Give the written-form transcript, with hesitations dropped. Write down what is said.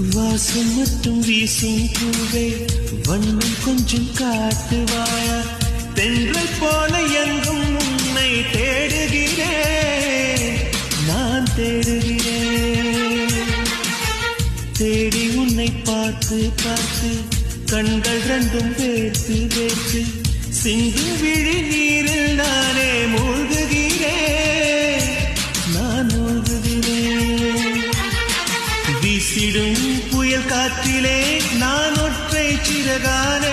வாசம் மட்டும் வீசும் பூவே வண்ணம் கொஞ்சம் காட்டுவாயா தென்றல் போல எங்கும் உன்னை தேடுகிறேன் நான் தேடுகிறேன் தேடி உன்னை பார்த்து பார்த்து கண்கள் ரெண்டும் வேர்த்து வேர்த்து சிந்து விழி நீரில் நானே மூழ்குகிறேன் நான் மூழ்குகிறேன் வீசிடும் புயல் காற்றிலே நான் ஒற்றை சிறகான